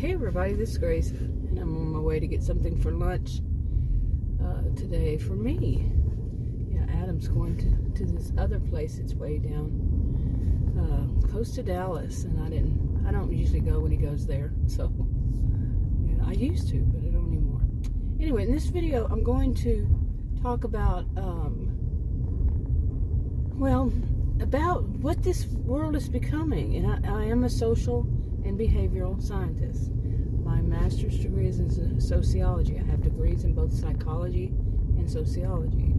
Hey everybody, this is Grace, and I'm on my way to get something for lunch today for me. Yeah, Adam's going to this other place that's way down close to Dallas, and I don't usually go when he goes there, so yeah, I used to, but I don't anymore. Anyway, in this video, I'm going to talk about about what this world is becoming, and I am a social and behavioral scientist. My master's degree is in sociology. I have degrees in both psychology and sociology.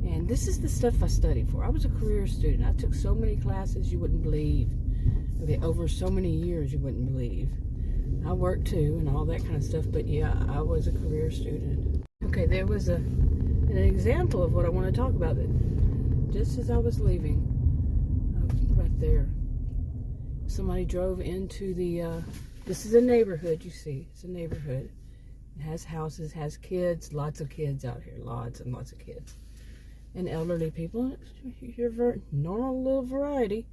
And this is the stuff I studied for. I was a career student. I took so many classes you wouldn't believe. Okay, over so many years you wouldn't believe. I worked too and all that kind of stuff, but yeah, I was a career student. Okay, there was an example of what I want to talk about. Just as I was leaving, right there, somebody drove into the, this is a neighborhood, you see, it's a neighborhood. It has houses, has kids, lots of kids out here, lots and lots of kids. And elderly people, your normal little variety.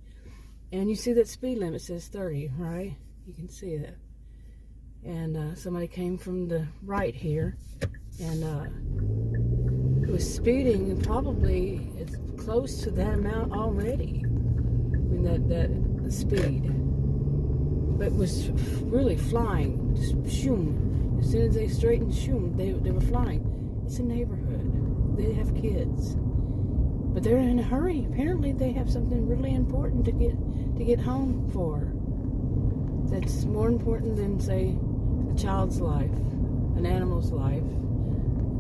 And you see that speed limit says 30, right? You can see that. And somebody came from the right here, and was speeding probably it's close to that amount already. I mean, that speed. But was really flying, just shoom. As soon as they straightened, shoom, they were flying. It's a neighborhood. They have kids, but they're in a hurry. Apparently, they have something really important to get home for. That's more important than, say, a child's life, an animal's life,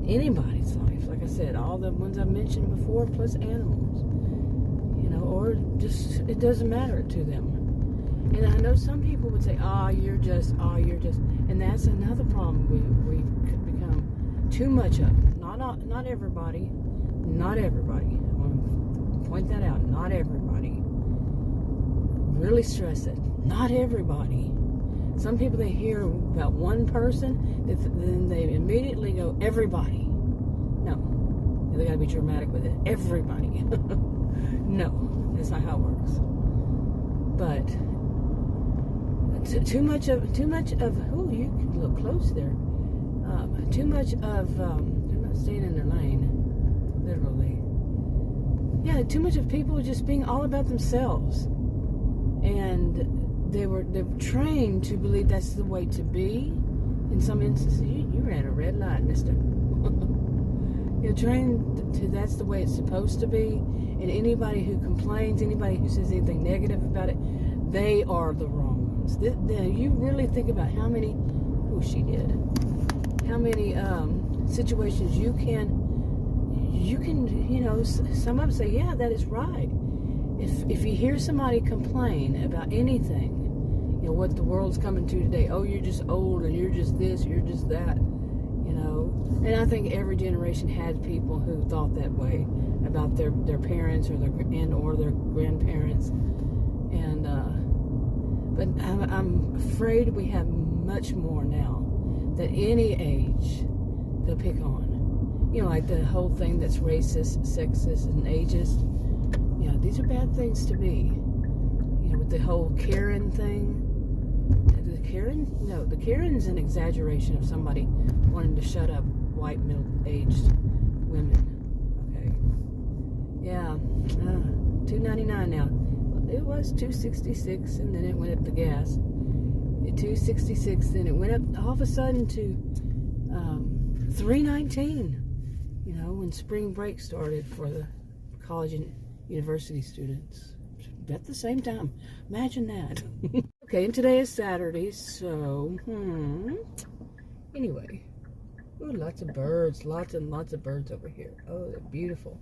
anybody's life. Like I said, all the ones I mentioned before, plus animals. You know, or just it doesn't matter to them. And I know some people would say, you're just, and that's another problem we've become too much of. Not everybody. I want to point that out. Not everybody. Really stress it. Not everybody. Some people, they hear about one person, then they immediately go, everybody. No. They got to be dramatic with it. Everybody. No. That's not how it works. But too much of oh, you can look close there. Too much of they're not staying in their lane, literally. Yeah, too much of people just being all about themselves, and they were trained to believe that's the way to be. In some instances, you ran a red light, mister. You're trained to that's the way it's supposed to be, and anybody who complains, anybody who says anything negative about it, they are the wrong ones. You really think about how many, how many situations you can, you know, some of them say, yeah, that is right. If you hear somebody complain about anything, you know, what the world's coming to today, oh, you're just old, and you're just this, you're just that, you know. And I think every generation had people who thought that way about their parents or their grandparents. And but I'm afraid we have much more now that any age they'll pick on. You know, like the whole thing that's racist, sexist, and ageist. Yeah, these are bad things to be. You know, with the whole Karen thing. The Karen's an exaggeration of somebody wanting to shut up white middle-aged women. Okay. Yeah, $2.99 now. It was $2.66, and then it went up the gas. $2.66, then it went up all of a sudden to $3.19. You know, when spring break started for the college and university students at the same time. Imagine that. Okay, and today is Saturday, so anyway, ooh, lots of birds, lots and lots of birds over here. Oh, they're beautiful.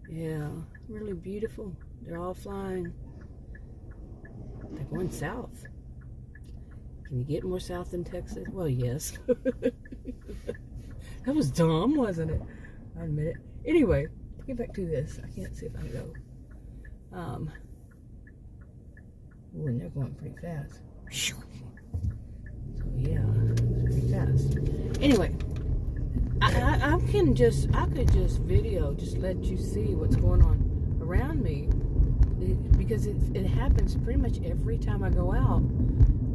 Yeah, really beautiful. They're all flying. They're going south. Can you get more south than Texas? Well, yes. That was dumb, wasn't it? I admit it. Anyway, get back to this. I can't see if I can go. Ooh, and they're going pretty fast. So yeah, it's pretty fast. Anyway, I could just video, just let you see what's going on around me, because it happens pretty much every time I go out.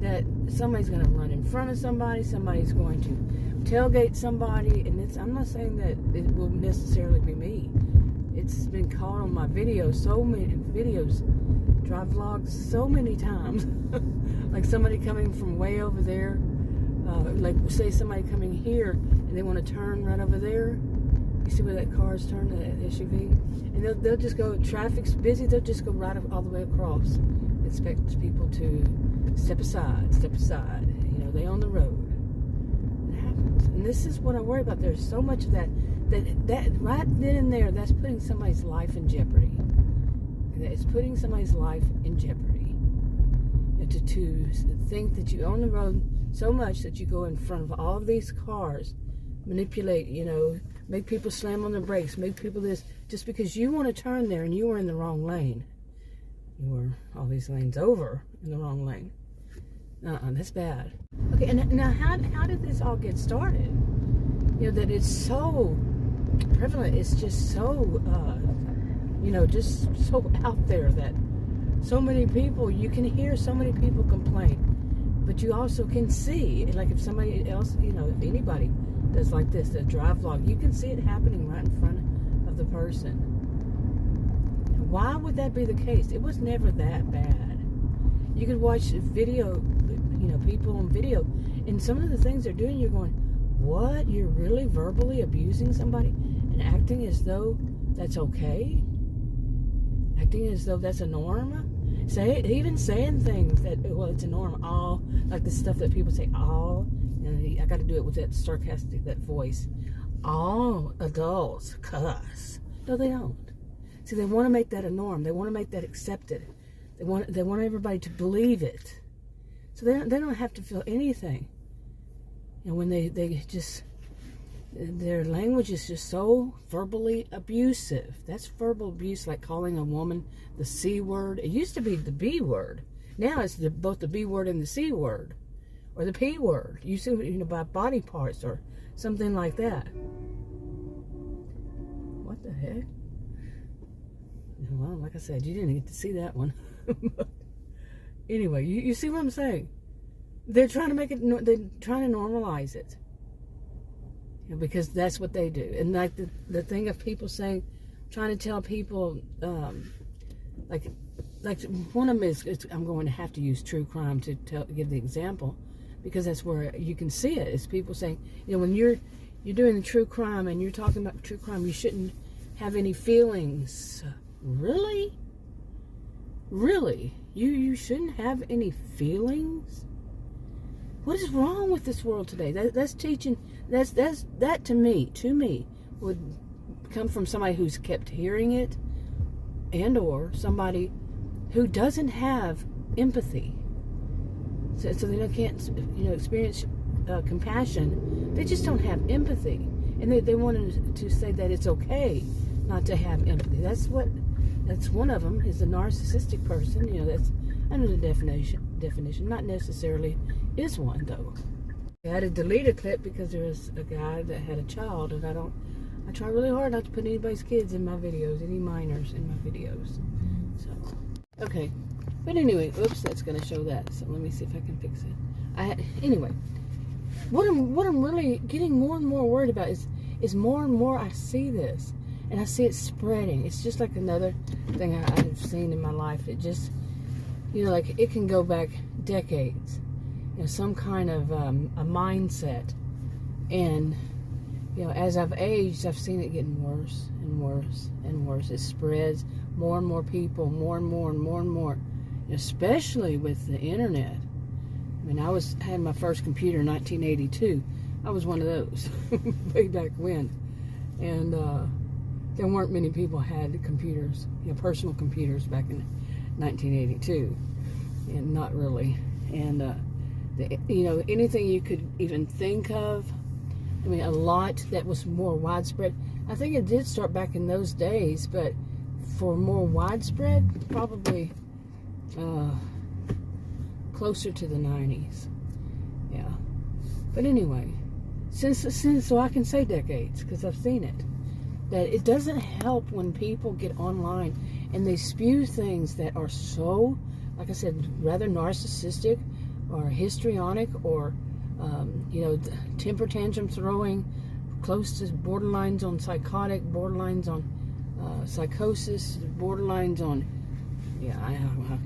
that somebody's going to run in front of somebody, somebody's going to tailgate somebody, and I'm not saying that it will necessarily be me. It's been caught on my videos, so many videos, drive vlogs, so many times. Like somebody coming from way over there, like say somebody coming here and they want to turn right over there. You see where that car's turned, that SUV? And they'll just go, traffic's busy, they'll just go right all the way across. Expect people to step aside. You know, they on the road. It happens. And this is what I worry about. There's so much of that right then and there, that's putting somebody's life in jeopardy. It's putting somebody's life in jeopardy. You know, to think that you own the road so much that you go in front of all of these cars, manipulate, you know, make people slam on their brakes, make people this, just because you want to turn there and you were in the wrong lane. You were all these lanes over in the wrong lane. That's bad. Okay, and now how did this all get started? You know, that it's so prevalent, it's just so, you know, just so out there that so many people, you can hear so many people complain, but you also can see, like if somebody else, you know, if anybody does like this, a drive vlog, you can see it happening right in front of the person. Why would that be the case? It was never that bad. You could watch video, you know, people on video, and some of the things they're doing, you're going, what? You're really verbally abusing somebody and acting as though that's okay? Acting as though that's a norm? Even saying things that, well, it's a norm. All, like the stuff that people say, all, you know, I got to do it with that sarcastic, that voice. All adults cuss. No, they don't. See, they want to make that a norm. They want to make that accepted. They want everybody to believe it. So they don't have to feel anything. You know, when they just, their language is just so verbally abusive. That's verbal abuse, like calling a woman the C word. It used to be the B word. Now it's both the B word and the C word, or the P word. You see, you know, by body parts or something like that. What the heck? Well, like I said, you didn't get to see that one. Anyway, you see what I'm saying? They're trying to make it, they're trying to normalize it. You know, because that's what they do. And like the thing of people saying, trying to tell people, like one of them is I'm going to have to use true crime to give the example, because that's where you can see it. It's people saying, you know, when you're doing the true crime and you're talking about true crime, you shouldn't have any feelings. Really? Really? You shouldn't have any feelings? What is wrong with this world today? That's teaching, that to me would come from somebody who's kept hearing it, and or somebody who doesn't have empathy. So they can't, you know, experience compassion. They just don't have empathy. And they wanted to say that it's okay not to have empathy. That's one of them, is a narcissistic person. You know, that's under the definition. Not necessarily is one, though. I had to delete a clip because there was a guy that had a child, and I try really hard not to put anybody's kids in my videos, any minors in my videos. So, okay. But anyway, oops, that's going to show that. So let me see if I can fix it. Anyway, what I'm really getting more and more worried about is more and more I see this, and I see it spreading. It's just like another thing I've seen in my life. It just, you know, like it can go back decades. You know, some kind of a mindset. And, you know, as I've aged, I've seen it getting worse and worse and worse. It spreads. More and more people, more and more and more and more. Especially with the internet. I mean, I had my first computer in 1982. I was one of those way back when. And there weren't many people had computers, you know, personal computers back in 1982. And not really. And, you know, anything you could even think of. I mean, a lot that was more widespread. I think it did start back in those days, but for more widespread, probably closer to the 90s. Yeah. But anyway, since so I can say decades, because I've seen it, that it doesn't help when people get online and they spew things that are so, like I said, rather narcissistic, or histrionic, or temper tantrum throwing, close to borderlines on psychotic, borderlines on psychosis, borderlines on, I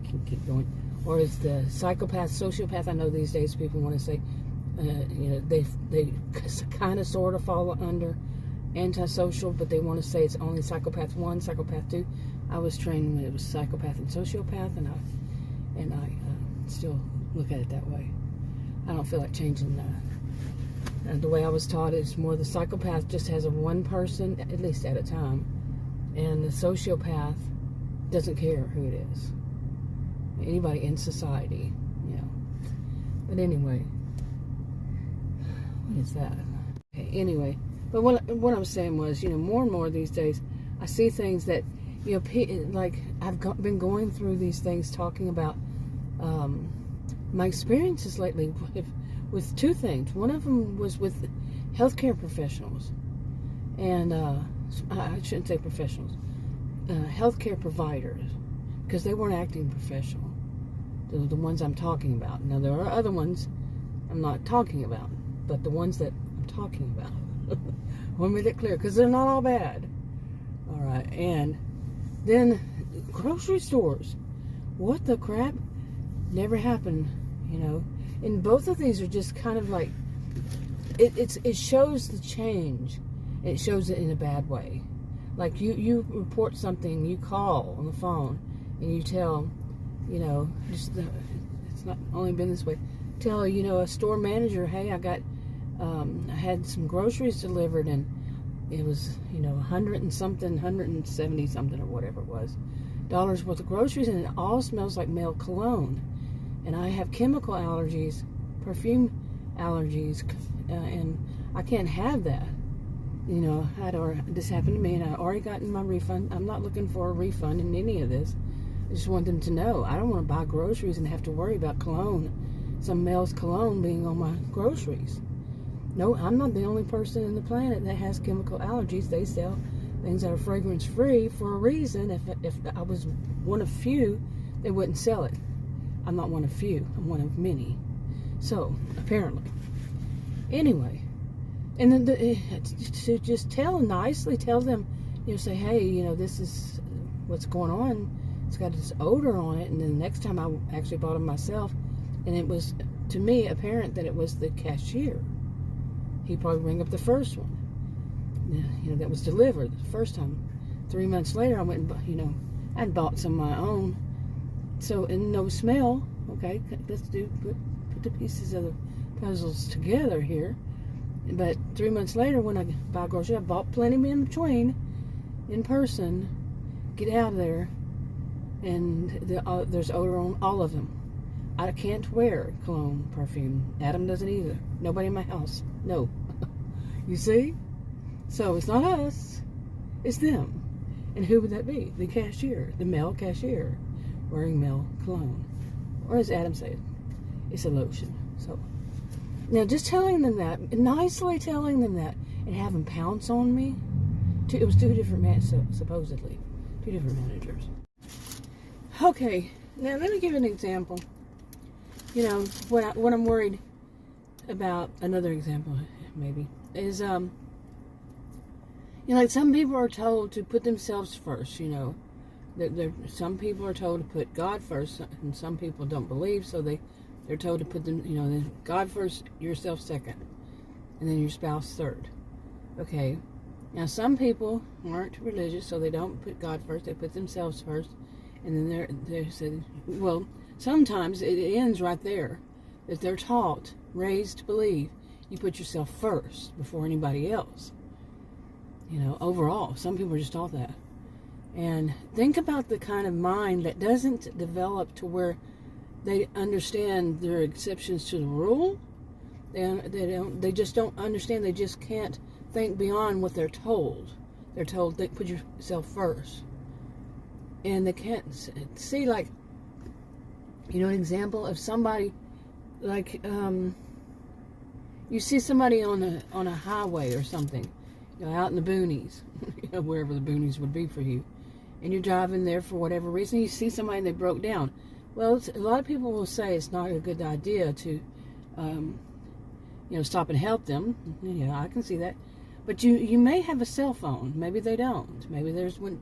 can keep going. Or is the psychopath, sociopath? I know these days people want to say, they kind of sort of fall under antisocial, but they want to say it's only psychopath 1, psychopath 2. I was trained when it was psychopath and sociopath, and I still look at it that way. I don't feel like changing that. The way I was taught is more the psychopath just has a one person, at least at a time, and the sociopath doesn't care who it is. Anybody in society, But anyway, what is that? Okay, anyway, but what I was saying was, more and more these days, I see things that, like I've been going through these things, talking about my experiences lately with two things. One of them was with healthcare professionals, and I shouldn't say professionals, healthcare providers, because they weren't acting professional. Those are the ones I'm talking about. Now, there are other ones I'm not talking about, but the ones that I'm talking about, I want to make it clear, because they're not all bad. All right, and then grocery stores. What the crap? Never happened, And both of these are just kind of like, it shows the change. It shows it in a bad way. Like you report something, you call on the phone, and you tell, it's not only been this way. Tell, a store manager, hey, I had some groceries delivered, and it was, 100 and something, 170 something, or whatever it was, dollars worth of groceries, and it all smells like male cologne. And I have chemical allergies, perfume allergies, and I can't have that. This happened to me, and I already gotten my refund. I'm not looking for a refund in any of this. I just want them to know I don't want to buy groceries and have to worry about cologne, some male's cologne being on my groceries. No, I'm not the only person in the planet that has chemical allergies. They sell things that are fragrance-free for a reason. If I was one of few, they wouldn't sell it. I'm not one of few. I'm one of many. So, apparently. Anyway. And then to just nicely tell them, say, hey, this is what's going on. It's got this odor on it. And then the next time I actually bought them myself, and it was, to me, apparent that it was the cashier. He'd probably ring up the first one, that was delivered the first time. 3 months later, I went and, I'd bought some of my own. So, and no smell. Okay, let's put the pieces of the puzzles together here. But 3 months later, when I buy groceries, I bought plenty in between, in person. Get out of there, and there's odor on all of them. I can't wear cologne, perfume. Adam doesn't either. Nobody in my house. No. You see? So it's not us. It's them. And who would that be? The cashier. The male cashier wearing male cologne. Or as Adam said, it's a lotion. So now just telling them that, nicely telling them that, and have them pounce on me. It was two different supposedly. Two different managers. Okay, now let me give you an example. What I'm worried about, another example maybe, is, like some people are told to put themselves first, some people are told to put God first, and some people don't believe, so they're told to put them, God first, yourself second, and then your spouse third. Okay, now some people aren't religious, so they don't put God first, they put themselves first, and then they said, well, sometimes it ends right there, that they're taught, raised to believe, you put yourself first before anybody else. Overall, some people are just taught that. And think about the kind of mind that doesn't develop to where they understand there are exceptions to the rule. They just don't understand. They just can't think beyond what they're told. They're told, put yourself first. And they can't see, like, an example of somebody, like, you see somebody on a highway or something, out in the boonies, wherever the boonies would be for you, and you're driving there for whatever reason, you see somebody and they broke down. Well, a lot of people will say it's not a good idea to, stop and help them. I can see that. But you may have a cell phone. Maybe they don't. Maybe there's one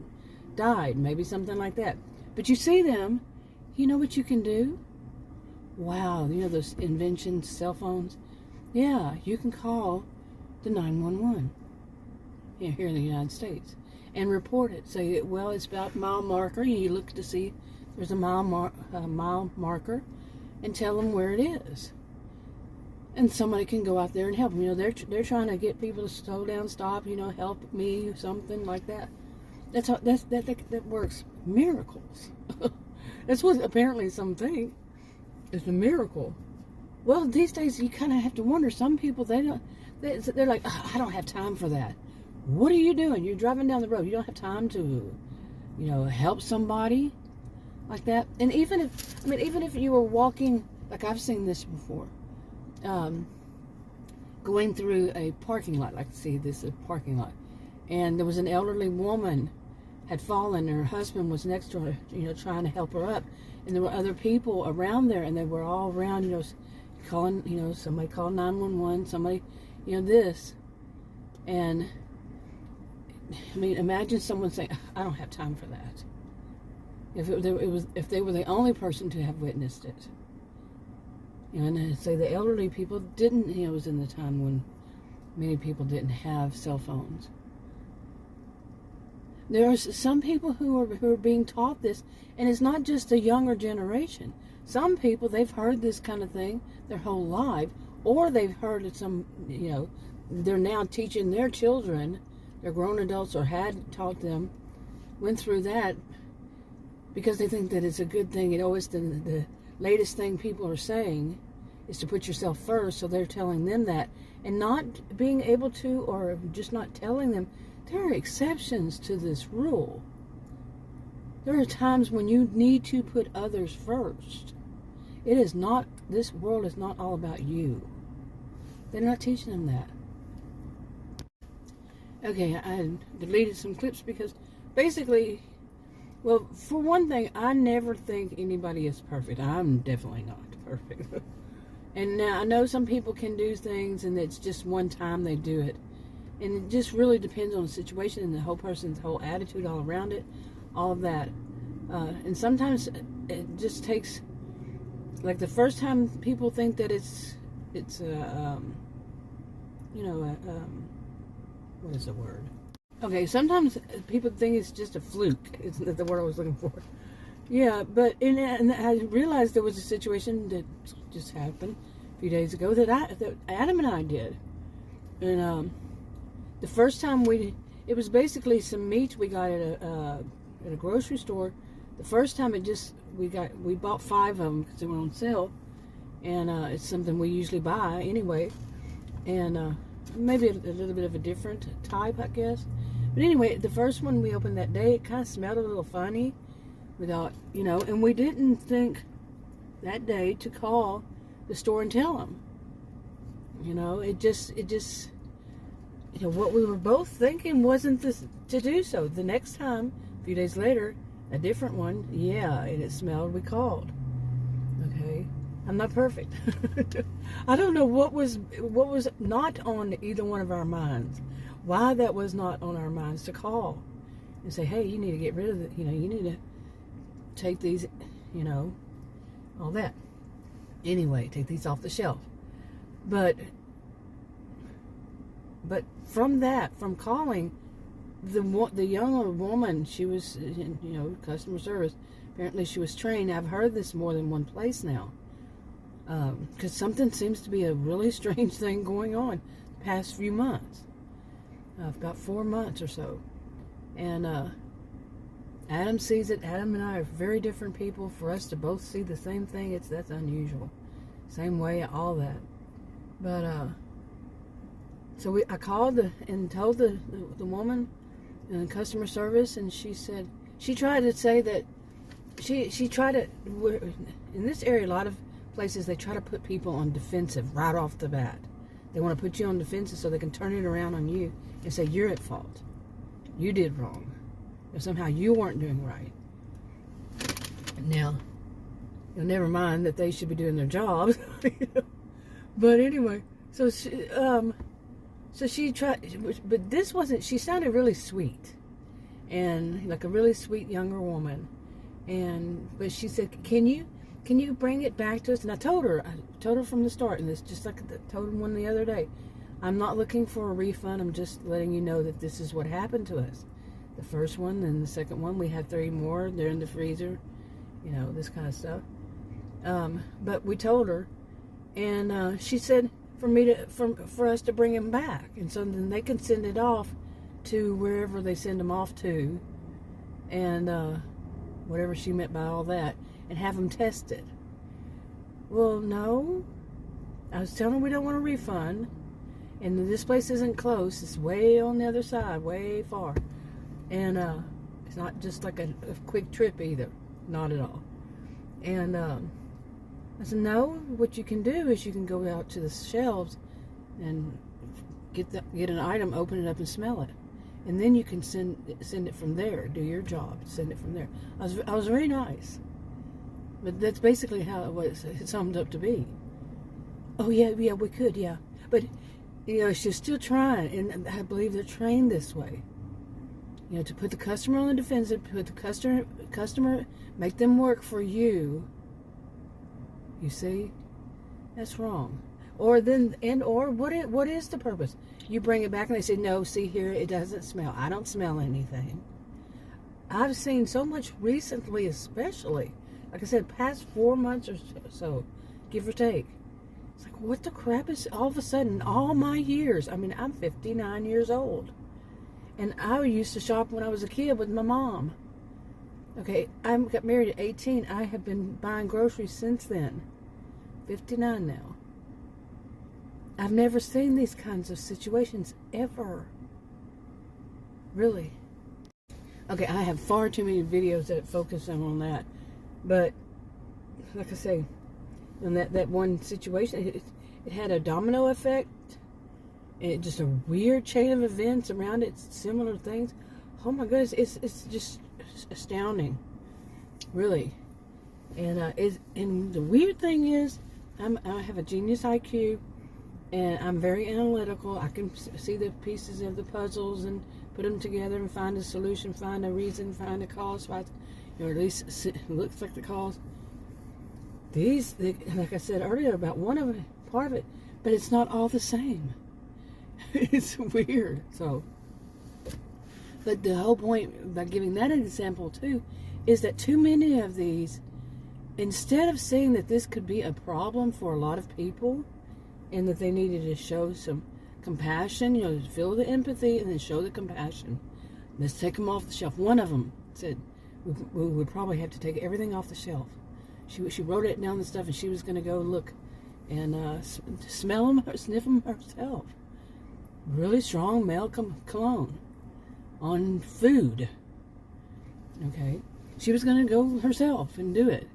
died. Maybe something like that. But you see them. You know what you can do? Wow, those inventions, cell phones? Yeah, you can call the 911 here in the United States and report it. Say, well, it's about mile marker. You look to see there's a mile marker and tell them where it is. And somebody can go out there and help them. They're trying to get people to slow down, stop, help me, something like that. That works miracles. That's what apparently some think is a miracle. Well, these days you kind of have to wonder. Some people, they're like, oh, I don't have time for that. What are you doing? You're driving down the road. You don't have time to, help somebody like that. And even if you were walking, like I've seen this before, going through a parking lot, like see this is a parking lot, and there was an elderly woman had fallen, and her husband was next to her, trying to help her up, and there were other people around there, and they were all around, calling, somebody called 911, somebody, this, and imagine someone saying, I don't have time for that. If they were the only person to have witnessed it. And I say the elderly people didn't, it was in the time when many people didn't have cell phones. There are some people who are being taught this, and it's not just a younger generation. Some people, they've heard this kind of thing their whole life, or they've heard it they're now teaching their children, their grown adults, or had taught them, went through that, because they think that it's a good thing. It always, the latest thing people are saying is to put yourself first, so they're telling them that, and not being able to, or just not telling them, there are exceptions to this rule. There are times when you need to put others first. It is not, this world is not all about you. They're not teaching them that. Okay, I deleted some clips because basically, well, for one thing, I never think anybody is perfect. I'm definitely not perfect. And now I know some people can do things and it's just one time they do it. And it just really depends on the situation and the whole person's whole attitude all around it, all of that. And sometimes it just takes, like the first time people think that it's what is the word? Okay, sometimes people think it's just a fluke. It's the word I was looking for. Yeah, but and I realized there was a situation that just happened a few days ago that Adam and I did. And the first time it was basically some meat we got at a grocery store. The first time we bought 5 of them because they were on sale, and it's something we usually buy anyway, and maybe a little bit of a different type, I guess. But anyway, the first one we opened that day, it kind of smelled a little funny, without, and we didn't think that day to call the store and tell them. It just. What we were both thinking wasn't to do so. The next time, a few days later, a different one, and it smelled, we called. Okay? I'm not perfect. I don't know what was not on either one of our minds. Why that was not on our minds to call and say, hey, you need to get rid of it. You need to take these, all that. Anyway, take these off the shelf. But from calling, the younger woman, she was, customer service. Apparently she was trained. I've heard this more than one place now. Because something seems to be a really strange thing going on the past few months. About 4 months or so. And Adam sees it. Adam and I are very different people. For us to both see the same thing, that's unusual. Same way, all that. But so I called and told the woman in customer service, and she said, she tried to say that she tried to, in this area, a lot of places, they try to put people on defensive right off the bat. They want to put you on defensive so they can turn it around on you and say you're at fault. You did wrong. Or somehow you weren't doing right. Now, never mind that they should be doing their jobs. But anyway, so she tried, but this wasn't, she sounded really sweet, and like a really sweet younger woman. But she said, can you bring it back to us? And I told her from the start, and this just like I told one the other day, I'm not looking for a refund. I'm just letting you know that this is what happened to us. The first one, then the second one, we had 3 more. They're in the freezer, this kind of stuff. But we told her, and she said for us to bring him back, and so then they can send it off to wherever they send them off to, and whatever she meant by all that, and have them tested. Well, no, I was telling her we don't want a refund, and this place isn't close. It's way on the other side, way far, and it's not just like a quick trip either, not at all. And I said, no, what you can do is you can go out to the shelves and get an item, open it up and smell it, and then you can send it from there. Do your job, send it from there. I was very nice, but that's basically how it summed up to be. Oh yeah, we could, yeah, but she's still trying, and I believe they're trained this way. To put the customer on the defensive, put the customer, make them work for you. You see, that's wrong. Or what is the purpose? You bring it back and they say, no, see here, it doesn't smell. I don't smell anything. I've seen so much recently, especially, like I said, past 4 months or so, give or take. It's like, what the crap is all of a sudden, all my years? I mean, I'm 59 years old. And I used to shop when I was a kid with my mom. Okay, I got married at 18. I have been buying groceries since then. 59 now. I've never seen these kinds of situations ever. Really. Okay, I have far too many videos that focus on that. But, like I say, in that one situation, it had a domino effect. And just a weird chain of events around it, similar things. Oh my goodness, it's just astounding, really. And the weird thing is, I have a genius IQ, and I'm very analytical. I can see the pieces of the puzzles and put them together and find a solution, find a reason, find a cause, or at least it looks like the cause. Like I said earlier about part of it, but it's not all the same. It's weird. But the whole point by giving that an example too is that too many of these, instead of seeing that this could be a problem for a lot of people and that they needed to show some compassion, feel the empathy and then show the compassion, let's take them off the shelf. One of them said we would probably have to take everything off the shelf. She wrote it down the stuff, and she was going to go look and smell them, sniff them herself. Really strong male cologne on food. Okay, she was going to go herself and do it.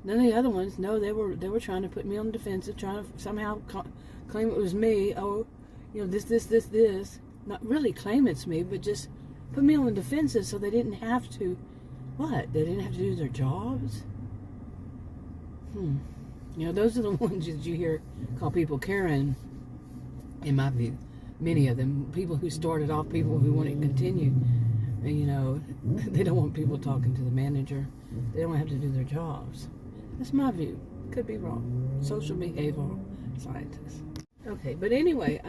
None of the other ones, no, they were trying to put me on the defensive, trying to somehow claim it was me. Oh, this. Not really claim it's me, but just put me on the defensive so they didn't have to. What? They didn't have to do their jobs. Those are the ones that you hear call people Karen. In my view. Many of them, people who started off, people who want to continue, and, they don't want people talking to the manager. They don't have to do their jobs. That's my view. Could be wrong. Social behavioral scientist. Okay, but anyway,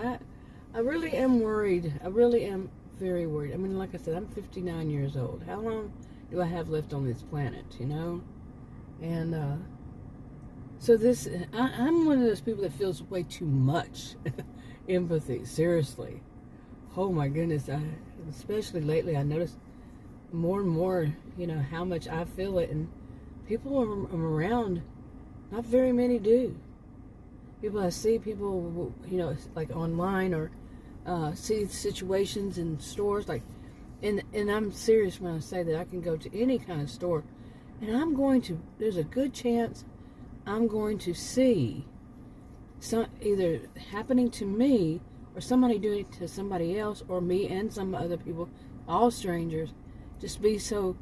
I really am worried. I really am very worried. I mean, like I said, I'm 59 years old. How long do I have left on this planet, And so I'm one of those people that feels way too much empathy, seriously. Oh my goodness, especially lately, I noticed more and more, how much I feel it, and people I'm around, not very many do. People I see, people, like online, or see situations in stores, like, and I'm serious when I say that I can go to any kind of store, and there's a good chance I'm going to see either happening to me or somebody doing it to somebody else, or me and some other people, all strangers, just be so,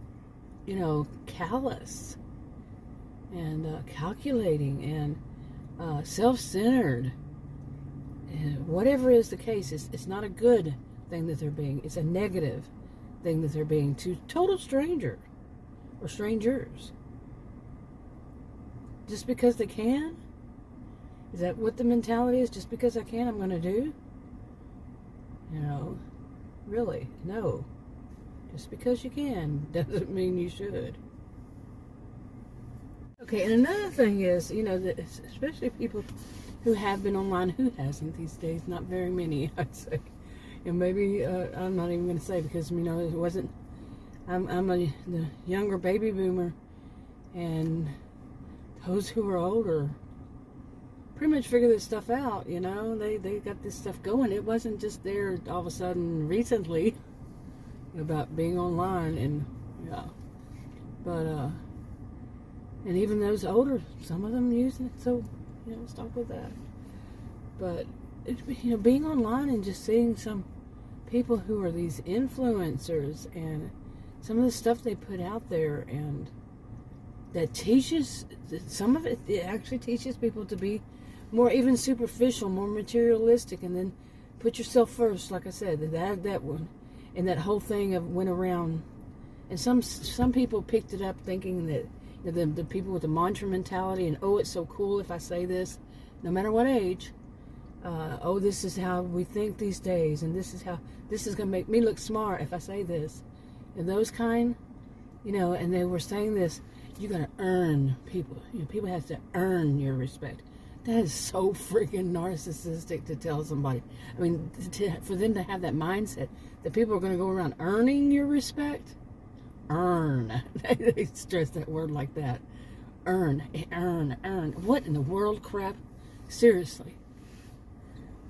callous. and calculating and self-centered. And whatever is the case, it's not a good thing that they're being. It's a negative thing that they're being to total stranger or strangers. Just because they can? Is that what the mentality is? Just because I can, I'm going to do? You know, really, no. Just because you can doesn't mean you should. Okay, and another thing is, you know, that especially people who have been online, who hasn't these days? Not very many, I'd say. And maybe, I'm not even going to say because, you know, it wasn't, I'm the younger baby boomer, and those who are older pretty much figure this stuff out, you know. They got this stuff going. It wasn't just there all of a sudden recently about being online, and yeah. But and even those older, some of them using it, so you know, stop with that. But you know, being online and just seeing some people who are these influencers and some of the stuff they put out there, and that teaches, some of it actually teaches people to be more even superficial, more materialistic, and then put yourself first, like I said, that one, and that whole thing of went around, and some people picked it up thinking that, you know, the people with the mantra mentality, and oh, it's so cool if I say this, no matter what age, oh, this is how we think these days, and this is going to make me look smart if I say this, and those kind, you know, and they were saying this, you're going to earn people, you know, people have to earn your respect. That is so freaking narcissistic to tell somebody. I mean, for them to have that mindset that people are going to go around earning your respect. Earn. They stress that word like that. Earn. What in the world, crap? Seriously.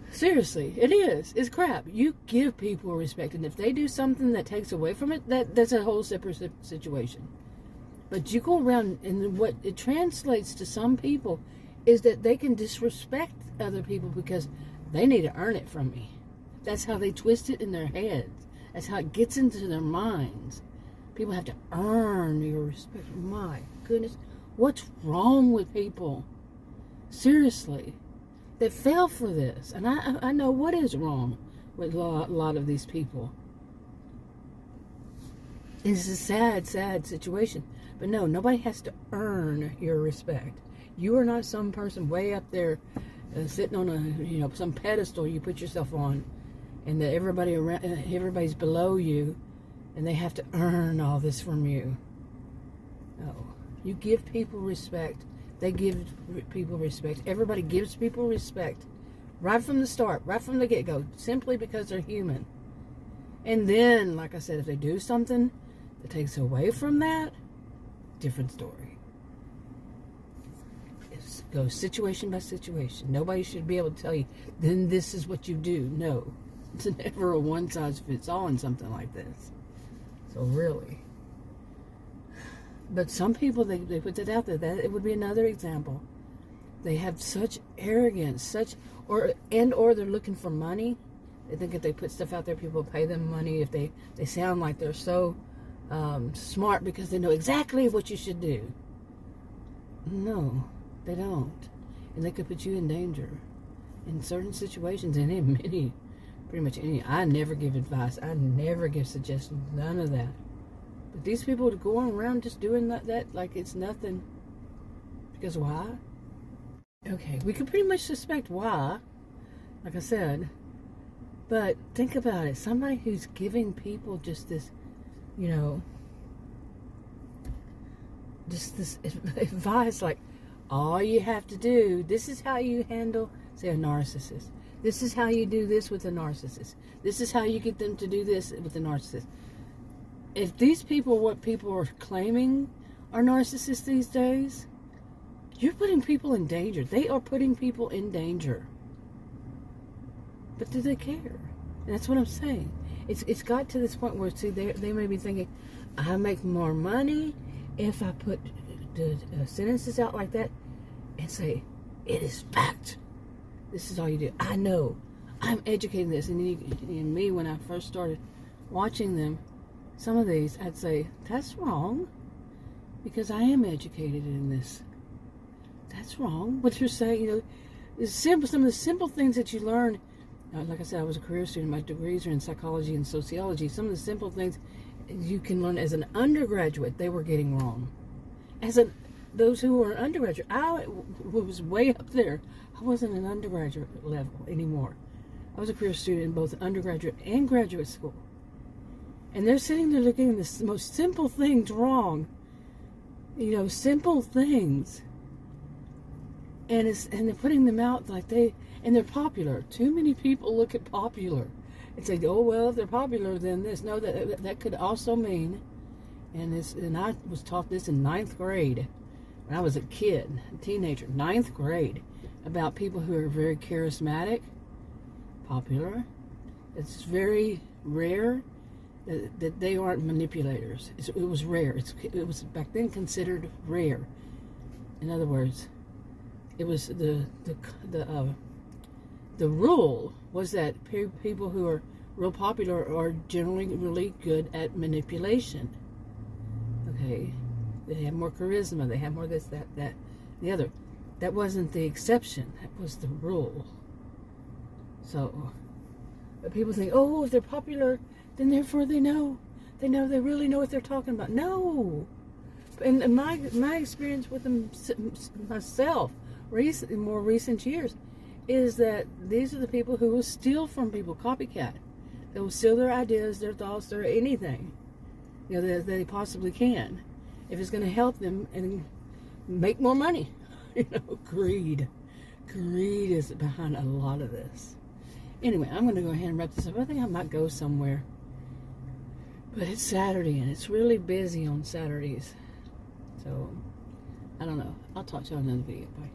Seriously, it is. It's crap. You give people respect, and if they do something that takes away from it, that's a whole separate situation. But you go around, and what it translates to some people is that they can disrespect other people because they need to earn it from me. That's how they twist it in their heads. That's how it gets into their minds. People have to earn your respect. My goodness, what's wrong with people? Seriously, they fell for this. And I know what is wrong with a lot of these people. It's a sad, sad situation. But no, nobody has to earn your respect. You are not some person way up there sitting on a, you know, some pedestal you put yourself on, and that everybody's below you, and they have to earn all this from you. No, you give people respect. They give people respect. Everybody gives people respect right from the start, right from the get-go, simply because they're human. And then, like I said, if they do something that takes away from that, different story. It goes situation by situation. Nobody should be able to tell you, then this is what you do. No. It's never a one-size-fits-all in something like this. So really. But some people, they put that out there. That it would be another example. They have such arrogance, or they're looking for money. They think if they put stuff out there, people pay them money if they sound like they're so smart because they know exactly what you should do. No, they don't. And they could put you in danger in certain situations, and in many, pretty much any. I never give advice. I never give suggestions. None of that. But these people are going around just doing that like it's nothing. Because why? Okay, we can pretty much suspect why, like I said. But think about it. Somebody who's giving people just this, you know, just this advice, like, all you have to do, this is how you handle, say, a narcissist. This is how you do this with a narcissist. This is how you get them to do this with a narcissist. If these people, what people are claiming are narcissists these days, you're putting people in danger. They are putting people in danger. But do they care? And that's what I'm saying. It's got to this point where, see, they may be thinking, I make more money if I put the sentences out like that and say, it is fact. This is all you do. I know. I'm educating this. And me, when I first started watching them, some of these, I'd say, that's wrong. Because I am educated in this. that's wrong. What you're saying, you know, is simple. Some of the simple things that you learn. Like I said, I was a career student. My degrees are in psychology and sociology. Some of the simple things you can learn as an undergraduate, they were getting wrong. Those who were an undergraduate, I was way up there. I wasn't an undergraduate level anymore. I was a career student in both undergraduate and graduate school. And they're sitting there looking at the most simple things wrong. You know, simple things. And they're putting them out like and they're popular. Too many people look at popular and say, oh, well, if they're popular, then this. No, that could also mean, and I was taught this in 9th grade when I was a kid, a teenager, 9th grade, about people who are very charismatic, popular. It's very rare that they aren't manipulators. It was rare. It was back then considered rare. In other words, it was the rule was that people who are real popular are generally really good at manipulation. Okay, they have more charisma. They have more this, that, the other. That wasn't the exception. That was the rule. So, but people think, oh, if they're popular, then therefore they really know what they're talking about. No. And my experience with them myself, in more recent years, is that these are the people who will steal from people, copycat. They will steal their ideas, their thoughts, their anything, you know, that they possibly can, if it's going to help them and make more money. You know, greed is behind a lot of this. Anyway, I'm going to go ahead and wrap this up. I think I might go somewhere, but it's Saturday and it's really busy on Saturdays, so I don't know. I'll talk to you on another video. Bye.